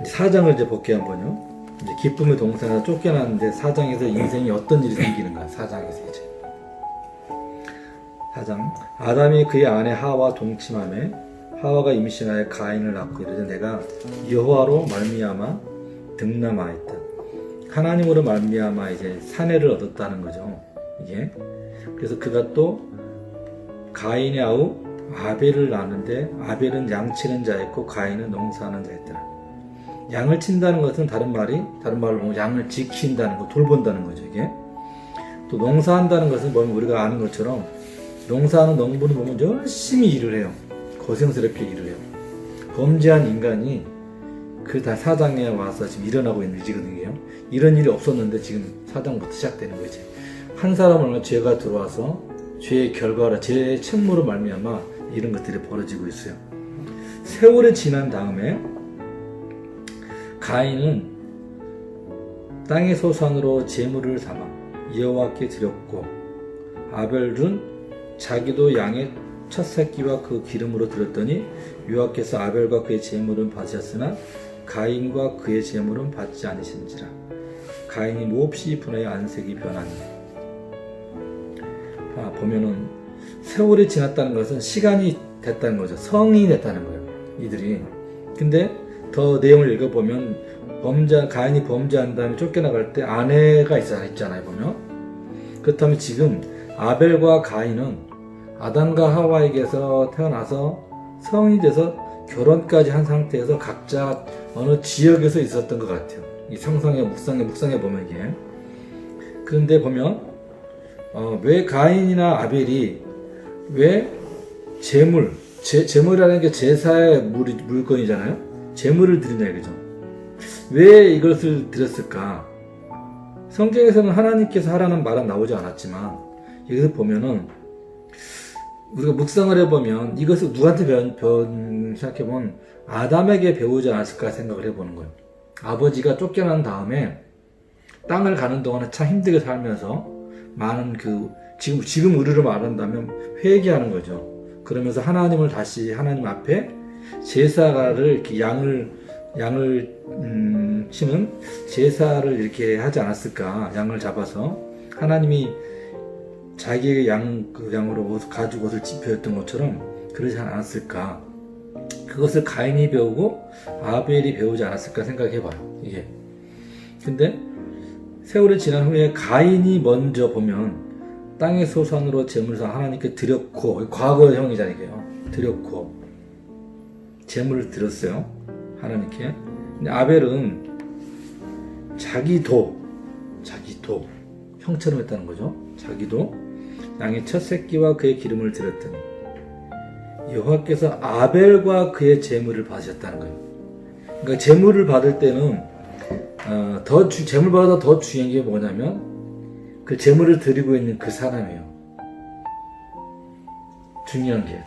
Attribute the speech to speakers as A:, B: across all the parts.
A: 사장을 이제 볼게요, 한번요. 이제 기쁨의 동사가 쫓겨나는데 사장에서 인생에 어떤 일이 생기는가, 사장에서 이제. 사장. 아담이 그의 아내 하와 동침하며 하와가 임신하여 가인을 낳고 이르되 내가 여호와로 말미암아 득남하였다. 하나님으로 말미암아 이제 사내를 얻었다는 거죠. 이게. 그래서 그가 또 가인의 아우 아벨을 낳는데 아벨은 양치는 자였고 가인은 농사하는 자였더라. 양을 친다는 것은 다른 말로 보면 양을 지킨다는 거, 돌본다는 거죠, 이게. 또 농사한다는 것은 보면 우리가 아는 것처럼 농사하는 농부는 보면 열심히 일을 해요. 고생스럽게 일을 해요. 범죄한 인간이 그 다 사장에 와서 지금 일어나고 있는 일이거든요. 이런 일이 없었는데 지금 사장부터 시작되는 거지. 한 사람은 죄가 들어와서 죄의 결과로 죄의 책무로 말미암아 이런 것들이 벌어지고 있어요. 세월이 지난 다음에 가인은 땅의 소산으로 제물을 삼아 여호와께 드렸고 아벨은 자기도 양의 첫 새끼와 그 기름으로 드렸더니 여호와께서 아벨과 그의 제물은 받으셨으나 가인과 그의 제물은 받지 않으신지라. 가인이 몹시 분하여 안색이 변하니. 보면은 세월이 지났다는 것은 시간이 됐다는 거죠. 성인이 됐다는 거예요, 이들이. 근데 더 내용을 읽어보면 가인이 범죄한 다음에 쫓겨나갈 때 아내가 있잖아요, 보면. 그렇다면 지금 아벨과 가인은 아담과 하와에게서 태어나서 성인이 돼서 결혼까지 한 상태에서 각자 어느 지역에서 있었던 것 같아요. 이 묵상해 보면 이게. 그런데 보면 왜 가인이나 아벨이 왜 제물이라는 게 제사의 물건이잖아요. 제물을 드리냐 이거죠. 왜 이것을 드렸을까? 성경에서는 하나님께서 하라는 말은 나오지 않았지만 여기서 보면은 우리가 묵상을 해보면 이것을 누구한테 생각해보면 아담에게 배우지 않았을까 생각을 해보는 거예요. 아버지가 쫓겨난 다음에 땅을 가는 동안에 참 힘들게 살면서 많은 지금 우리로 말한다면 회개하는 거죠. 그러면서 하나님을 다시 하나님 앞에 제사를 이렇게 양을 치는 제사를 이렇게 하지 않았을까. 양을 잡아서 하나님이 자기의 양으로 가죽 옷을 입혀였던 것처럼 그러지 않았을까. 그것을 가인이 배우고 아벨이 배우지 않았을까 생각해봐요, 이게. 근데 세월이 지난 후에 가인이 먼저 보면 땅의 소산으로 제물을 하나님께 드렸고, 과거형이잖아요, 이게요. 드렸고 제물을 드렸어요, 하나님께. 근데 아벨은 자기도 형처럼 했다는 거죠. 자기도 양의 첫 새끼와 그의 기름을 드렸더니 여호와께서 아벨과 그의 제물을 받으셨다는 거예요. 그러니까 제물을 받을 때는 제물보다 더 중요한 게 뭐냐면 그 제물을 드리고 있는 그 사람이에요. 중요한 게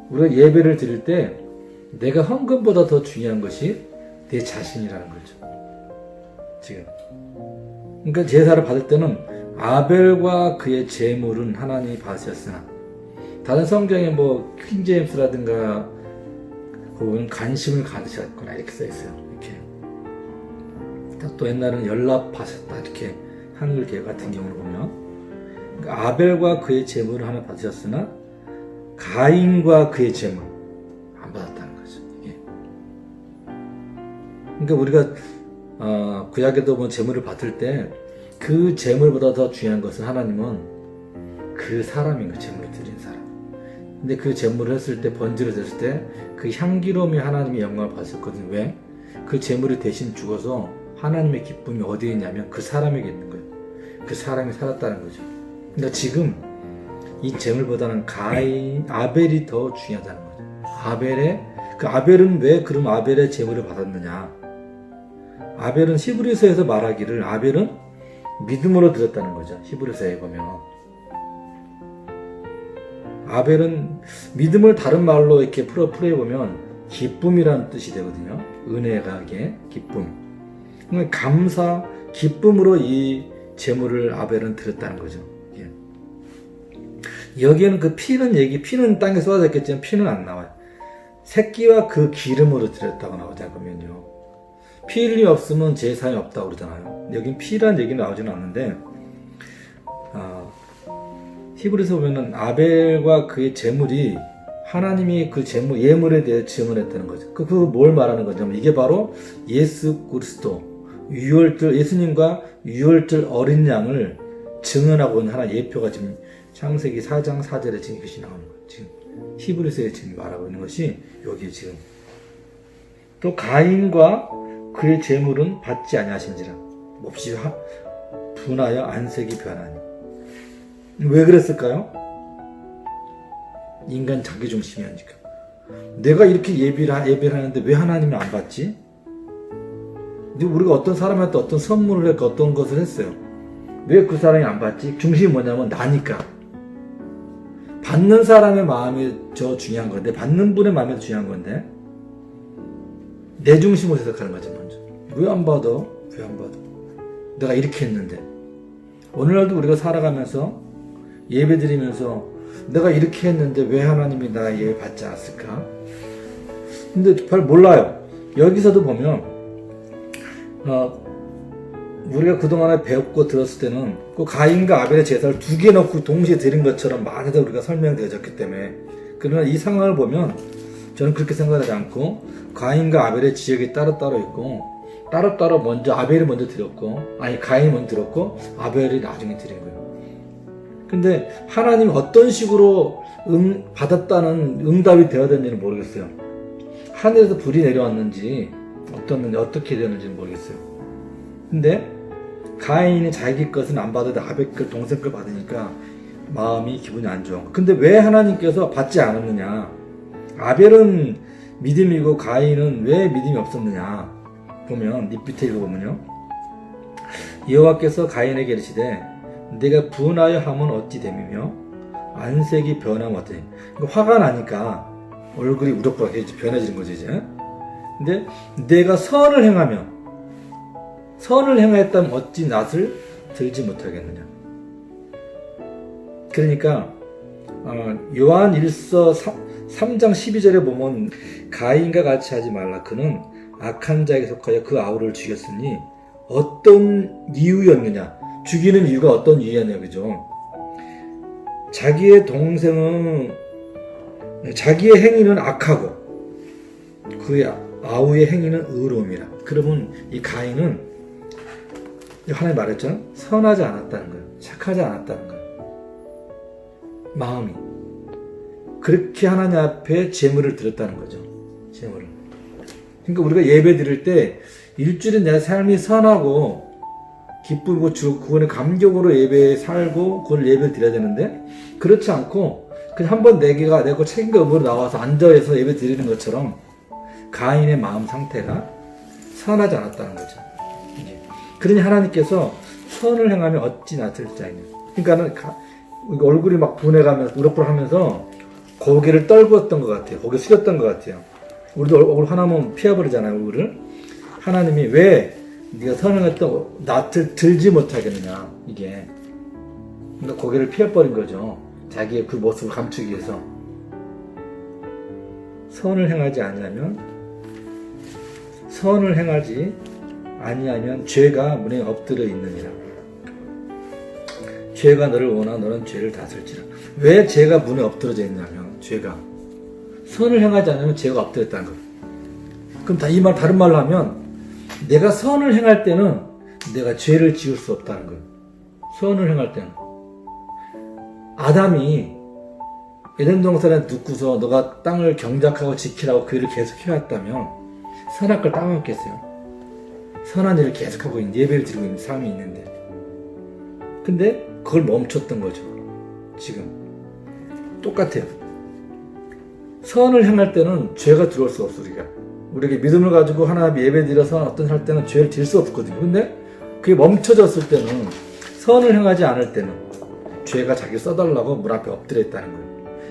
A: 우리가 예배를 드릴 때 내가 헌금보다 더 중요한 것이 내 자신이라는 거죠. 지금. 그러니까 제사를 받을 때는 아벨과 그의 제물은 하나님이 받으셨으나 다른 성경에 킹제임스라든가 보면 간심을 가지셨거나 이렇게 써있어요. 이렇게. 또 옛날에는 연락하셨다 이렇게 한글 개 같은 경우를 보면 그러니까 아벨과 그의 제물을 하나 받으셨으나 가인과 그의 제물 안 받았다는 거죠. 이게. 그러니까 우리가 구약에도 보면 제물을 받을 때 그 제물보다 더 중요한 것은 하나님은 그 사람인 거, 제물을 드린 사람. 근데 그 제물을 했을 때, 번제를 했을 때 그 향기로움이 하나님의 영광을 받았거든요. 왜? 그 제물이 대신 죽어서 하나님의 기쁨이 어디에 있냐면 그 사람에게 있는 거예요. 그 사람이 살았다는 거죠. 그러니까 지금 이 제물보다는 아벨이 더 중요하다는 거죠. 아벨은 왜 그럼 아벨의 제물을 받았느냐? 아벨은 히브리서에서 말하기를 아벨은 믿음으로 드렸다는 거죠. 히브리서에 보면 아벨은 믿음을 다른 말로 이렇게 풀어보면 기쁨이라는 뜻이 되거든요. 은혜가 기쁨. 감사, 기쁨으로 이 제물을 아벨은 드렸다는 거죠. 여기에는 그 피는 땅에 쏟아졌겠지만 피는 안 나와요. 새끼와 그 기름으로 드렸다고 나오자 그러면요. 피 흘림이 없으면 제사함이 없다고 그러잖아요. 여긴 피라는 얘기는 나오지는 않는데, 히브리서 보면은 아벨과 그의 제물이 하나님이 그 제물, 예물에 대해 증언했다는 거죠. 뭘 말하는 거냐면 이게 바로 예수 그리스도, 예수님과 유월절 어린 양을 증언하고 있는 하나의 예표가 지금 창세기 4장 4절에 지금 이것이 나오는 거예요. 지금 히브리서에 지금 말하고 있는 것이 여기 지금. 또 가인과 그의 제물은 받지 아니하신지라 몹시 분하여 안색이 변하니. 왜 그랬을까요? 인간 자기중심이니까. 내가 이렇게 예배를 하는데 왜 하나님이 안 받지? 근데 우리가 어떤 사람한테 어떤 선물을 했고 어떤 것을 했어요. 왜 그 사람이 안 받지? 중심이 뭐냐면 나니까. 받는 사람의 마음이 저 중요한 건데, 받는 분의 마음이 중요한 건데, 내 중심으로 해석하는 거지, 먼저. 왜 안 받아? 왜 안 받아? 내가 이렇게 했는데. 오늘날도 우리가 살아가면서, 예배 드리면서, 내가 이렇게 했는데 왜 하나님이 나 예배 받지 않았을까? 근데 잘 몰라요. 여기서도 보면, 우리가 그동안에 배웠고 들었을 때는 그 가인과 아벨의 제사를 두 개 넣고 동시에 드린 것처럼 많이들 우리가 설명되어졌기 때문에, 그러나 이 상황을 보면 저는 그렇게 생각하지 않고 가인과 아벨의 지역이 따로따로 있고, 따로따로 먼저 아벨이 먼저 드렸고, 가인이 먼저 드렸고 아벨이 나중에 드린 거예요. 근데 하나님이 어떤 식으로 받았다는 응답이 되어야 되는지는 모르겠어요. 하늘에서 불이 내려왔는지 어떻게 되었는지는 모르겠어요. 근데 가인이 자기 것은 안 받아도 아벨 것, 동생 걸 받으니까 마음이 기분이 안 좋은 거예요. 근데 왜 하나님께서 받지 않았느냐? 아벨은 믿음이고 가인은 왜 믿음이 없었느냐? 보면 밑에 읽어보면요, 여호와께서 가인에게 이르시되 내가 분하여 하면 어찌 됨이며 안색이 변하면 어떠니. 화가 나니까 얼굴이 우럭부럭 변해지는 거죠 이제. 근데 내가 선을 행하였다면 어찌 낯을 들지 못하겠느냐. 그러니까 요한 1서 3장 12절에 보면 가인과 같이 하지 말라. 그는 악한 자에게 속하여 그 아우를 죽였으니 어떤 이유였느냐. 죽이는 이유가 어떤 이유였냐, 그죠? 자기의 행위는 악하고 그의 아우의 행위는 의로움이라. 그러면 이 가인은 하나님 말했죠? 선하지 않았다는 거예요. 착하지 않았다는 거예요. 마음이. 그렇게 하나님 앞에 제물을 드렸다는 거죠. 제물을. 그러니까 우리가 예배 드릴 때 일주일에 내 삶이 선하고 기쁘고 그거는 감격으로 예배에 살고 그걸 예배를 드려야 되는데, 그렇지 않고 그냥 한번 내가 책임과 의무로 나와서 앉아서 예배 드리는 것처럼 가인의 마음 상태가 선하지 않았다는 거죠. 그러니 하나님께서 선을 행하면 어찌 낯을 자이냐. 그러니까는 얼굴이 막 분해가면서 우럭부럭하면서 고개를 떨구었던 것 같아요. 고개 숙였던 것 같아요. 우리도 얼굴 하나면 피해버리잖아요. 얼굴을. 하나님이 왜 네가 선행했던 낯을 들지 못하겠느냐, 이게. 그러니까 고개를 피해버린 거죠. 자기의 그 모습을 감추기 위해서. 선을 행하지 아니하면 죄가 문에 엎드려 있느니라. 죄가 너를 원하 너는 죄를 다스릴지라. 왜 죄가 문에 엎드러져 있냐면, 죄가 선을 행하지 않으면 죄가 엎드렸다는 거예요. 그럼 다른 말로 하면 내가 선을 행할 때는 내가 죄를 지을 수 없다는 거예요. 선을 행할 때는. 아담이 에덴 동산에 눕고서 너가 땅을 경작하고 지키라고 그 일을 계속 해왔다면 선할 걸 따먹겠어요. 선한 일을 계속하고 있는, 예배를 드리고 있는 삶이 있는데. 근데 그걸 멈췄던 거죠. 지금 똑같아요. 선을 행할 때는 죄가 들어올 수 없어. 우리에게 믿음을 가지고 하나님 예배 드려서 어떤 할 때는 죄를 질 수 없거든요. 근데 그게 멈춰졌을 때는, 선을 행하지 않을 때는 죄가 자기 써달라고 문 앞에 엎드려 있다는 거예요.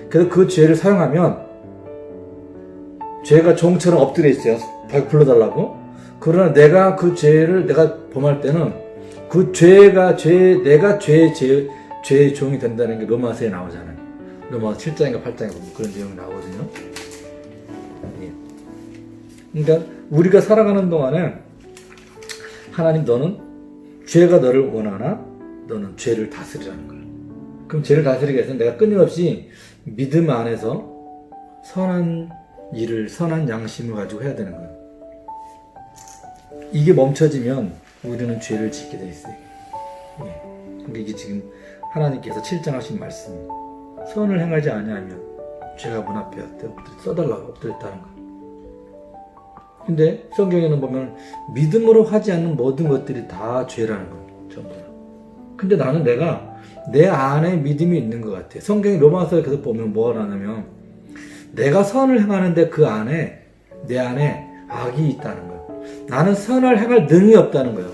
A: 그래서 그 죄를 사용하면 죄가 종처럼 엎드려 있어요. 불러달라고. 그러나 내가 그 죄를 내가 범할 때는 그 내가 죄의 종이 된다는 게 로마서에 나오잖아요. 로마서 7장인가 8장에 보면 그런 내용이 나오거든요. 그러니까 우리가 살아가는 동안에 하나님 너는 죄가 너를 원하나 너는 죄를 다스리라는 거예요. 그럼 죄를 다스리기 위해서 내가 끊임없이 믿음 안에서 선한 일을, 선한 양심을 가지고 해야 되는 거예요. 이게 멈춰지면 우리는 죄를 짓게 돼 있어요. 예. 근데 이게 지금 하나님께서 7장 하신 말씀이에요. 선을 행하지 아니하면 죄가 문 앞에 써달라고 엎드렸다는 거예요. 근데 성경에는 보면 믿음으로 하지 않는 모든 것들이 다 죄라는 거예요. 전부 다. 근데 나는 내가 내 안에 믿음이 있는 것 같아. 성경이 로마서에 계속 보면 뭐라 하냐면 내가 선을 행하는데 그 안에 내 안에 악이 있다는 거예요. 나는 선을 행할 능이 없다는 거예요.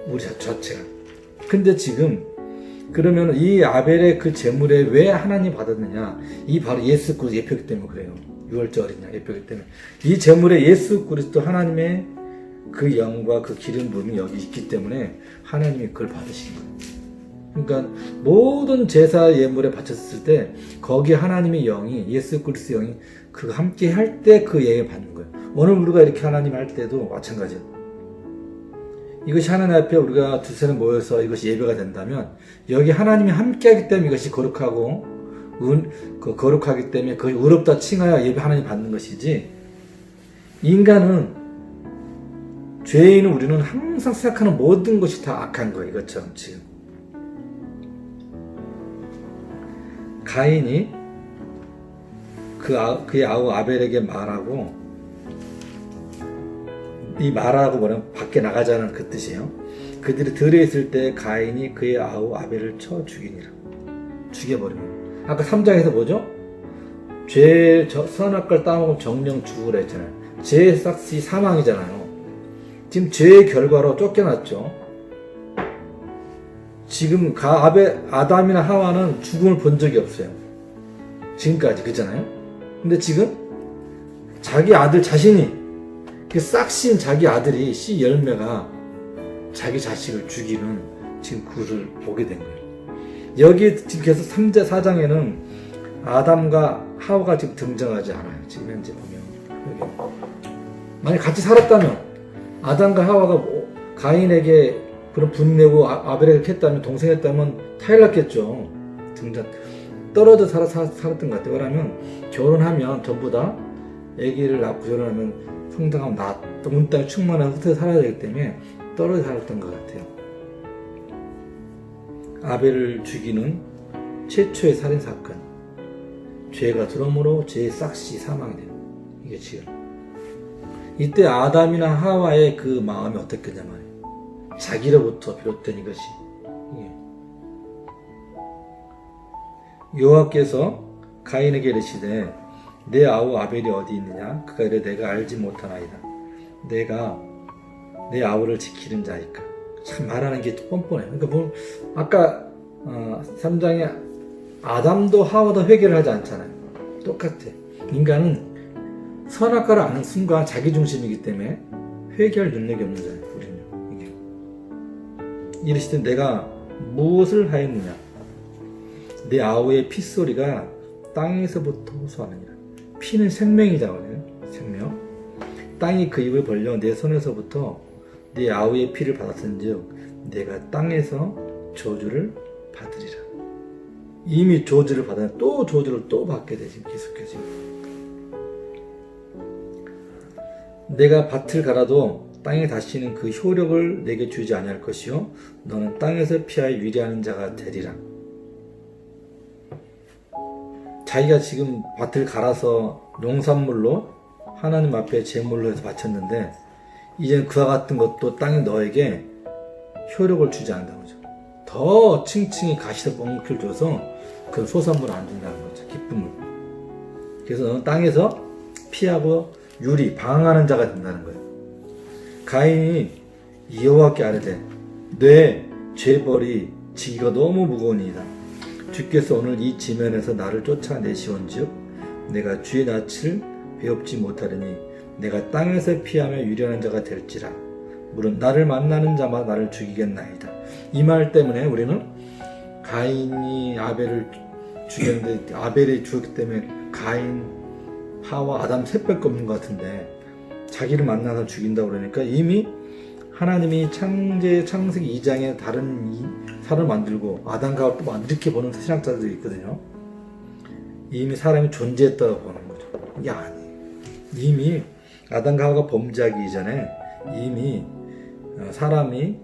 A: 우리 자체가. 근데 지금 그러면 이 아벨의 그 제물에 왜 하나님 받았느냐? 이 바로 예수 그리스도 예표기 때문에 그래요. 6월절이냐 예표기 때문에 이 제물에 예수 그리스도 하나님의 그 영과 그 기름 부음이 여기 있기 때문에 하나님이 그걸 받으신 거예요. 그러니까 모든 제사 예물에 바쳤을 때 거기 하나님의 영이 예수 그리스도 영이 그 함께 할 때 그 예를 받는 거예요. 오늘 우리가 이렇게 하나님 할 때도 마찬가지예요. 이것이 하나님 앞에 우리가 두세 명 모여서 이것이 예배가 된다면 여기 하나님이 함께 하기 때문에 이것이 거룩하고 거룩하기 때문에 그것이 의롭다 칭하여 예배 하나님 받는 것이지 인간은 죄인은 우리는 항상 생각하는 모든 것이 다 악한 거예요. 이것처럼 지금 가인이 그의 아우 아벨에게 말하고 이 말하고 뭐냐면 밖에 나가자는 그 뜻이에요. 그들이 들에 있을 때 가인이 그의 아우 아벨을 쳐 죽이니라. 죽여버리면 아까 3장에서 뭐죠? 선악과를 따먹으면 정령 죽으라 했잖아요. 죄의 삭시 사망이잖아요. 지금 죄의 결과로 쫓겨났죠. 지금 아담이나 하와는 죽음을 본 적이 없어요. 지금까지 그렇잖아요. 근데 지금 자기 아들 자신이 그 싹신 자기 아들이 씨 열매가 자기 자식을 죽이는 지금 그를 보게 된 거예요. 여기 지금 계속 3장 4장에는 아담과 하와가 지금 등장하지 않아요. 지금 현재 보면 여기. 만약 같이 살았다면 아담과 하와가 가인에게 그런 분내고 아벨에게 했다면 동생했다면 타일났겠죠. 떨어져 살았던 것 같아요. 왜냐하면 결혼하면 전부 다 아기를 낳고 결혼하면 상당한 온 땅에 충만한 흩어져 살아야 되기 때문에 떨어져 살았던 것 같아요. 아벨을 죽이는 최초의 살인사건. 죄가 들어오므로 죄의 싹시 사망이 돼요. 이게 지금. 이때 아담이나 하와의 그 마음이 어땠겠냐 말이에요. 자기로부터 비롯된 이것이. 여호와께서 가인에게 이르시되 내 아우 아벨이 어디 있느냐? 그가 이르되 내가 알지 못하나이다. 내가 내 아우를 지키는 자이까. 참 말하는 게 뻔뻔해요. 그러니까 아까 3장에 아담도 하와도 회개를 하지 않잖아요. 똑같아. 인간은 선악과를 아는 순간 자기 중심이기 때문에 회개할 능력이 없는 자예요. 우리는 이게. 이르시되 내가 무엇을 하였느냐? 내 아우의 핏소리가 땅에서부터 호소하느니라. 피는 생명이잖아요. 생명. 땅이 그 입을 벌려 내 손에서부터 네 아우의 피를 받았은즉 내가 땅에서 저주를 받으리라. 이미 저주를 받았는데 또 저주를 또 받게 되지. 계속해서. 내가 밭을 갈아도 땅에 다시는 그 효력을 내게 주지 아니할 것이요 너는 땅에서 피하여 유리하는 자가 되리라. 자기가 지금 밭을 갈아서 농산물로 하나님 앞에 제물로 해서 바쳤는데 이제는 그와 같은 것도 땅이 너에게 효력을 주지 않는다는 거죠. 더 층층이 가시적 뻥크를 줘서 그 소산물을 안 준다는 거죠. 기쁨을. 그래서 너는 땅에서 피하고 방황하는 자가 된다는 거예요. 가인이 여호와께 아뢰되 내 죄벌이 지기가 너무 무거우니이다. 주께서 오늘 이 지면에서 나를 쫓아내시온즉 내가 주의 낯을 배웁지 못하리니 내가 땅에서 피하며 유련한 자가 될지라. 물론 나를 만나는 자마다 나를 죽이겠나이다. 이 말 때문에 우리는 가인이 아벨을 죽였는데 아벨이 죽었기 때문에 가인, 하와, 아담 셋밖에 없는 것 같은데 자기를 만나서 죽인다고 그러니까 이미 하나님이 창세기 2장에 다른 사람을 만들고 아담과 또 이렇게 보는 신학자들이 있거든요. 이미 사람이 존재했다고 보는 거죠. 이게 아니에요. 이미 아담과 하와가 범죄하기 이전에 이미 사람이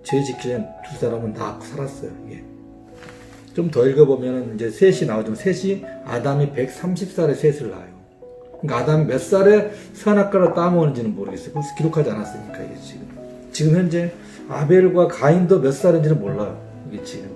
A: 죄 짓기 전에 두 사람은 다 살았어요. 이게. 좀 더 읽어보면 이제 셋이 나오지만 셋이 아담이 130살에 셋을 낳아요. 그러니까 아담이 몇 살에 선악과를 따먹었는지는 모르겠어요. 그래서 기록하지 않았으니까 이게 지금 현재 아벨과 가인도 몇 살인지는 몰라요. 이게 지금